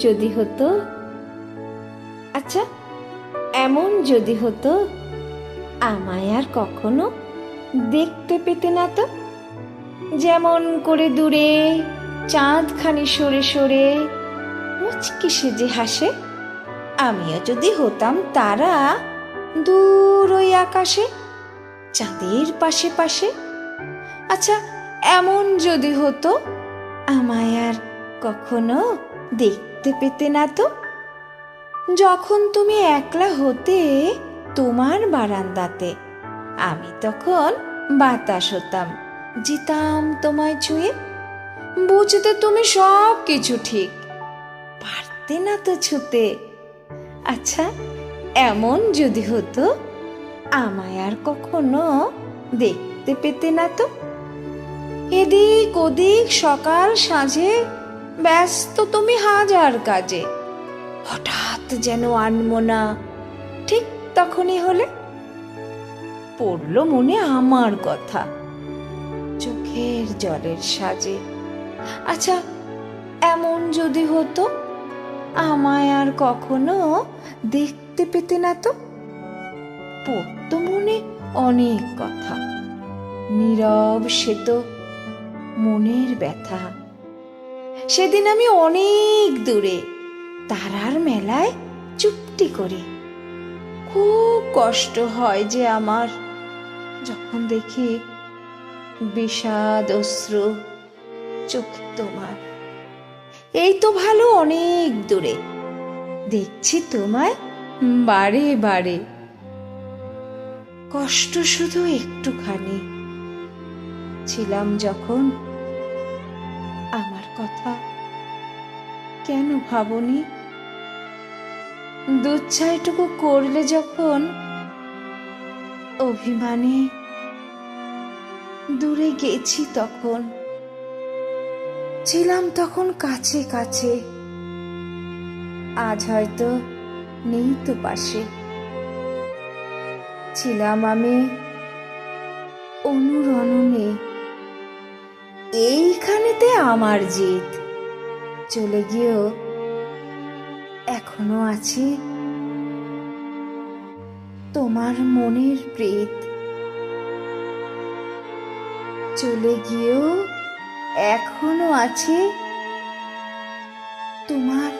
যদি হতো, আচ্ছা এমন যদি হতো আমায় আর কখনো দেখতে পেতে না তো, যেমন করে দূরে চাঁদখানি সরে সরে মুচকি সেজে হাসে, আমিও যদি হতাম তারা দূর ওই আকাশে চাঁদের পাশে পাশে। আচ্ছা এমন যদি হতো আমায় আর কখনো দেখতে পেতে না তো, যখন তুমি একলা হতে তোমার বারান্দাতে, আমি তখন বাতাস হতাম, যেতাম তোমায় ছুঁয়ে, বুঝতে তুমি সব কিছু ঠিক, পারতে না তো ছুতে। আচ্ছা এমন যদি হতো আমায় আর কখনো দেখতে পেতে না তো, এদিক ওদিক সকাল সাঁঝে ব্যস্ত তুমি হাজার কাজে, হঠাৎ যেন আনমনা ঠিক তখনই হলে পড়ল মনে আমার কথা চোখের জলের সাজে। আচ্ছা এমন যদি হতো আমায় আর কখনো দেখতে পেতে না তো, পড়তো মনে অনেক কথা, নীরব সে তো মনের ব্যথা। সেদিন আমি অনেক দূরে তারার মেলায় চুপটি করে, খুব কষ্ট হয় যে আমার যখন দেখি বিষাদ অশ্রু চোখে তোমার। এই তো ভালো অনেক দূরে দেখছি তোমায় বারে বারে, কষ্ট শুধু একটুখানি, ছিলাম যখন আমার কথা কেন ভাবনি, দুচ্ছাইটুকু করলে যখন অভিমানে দূরে গেছি, তখন ছিলাম তখন কাছে কাছে, আজ হয়তো নেই তো পাশে, ছিলাম আমি অনুরণনে, এইখানেতে আমার জিত, চলে গিয়েও এখনো আছি তোমার মনের প্রীত, চলে গিয়েও এখনো আছে তোমার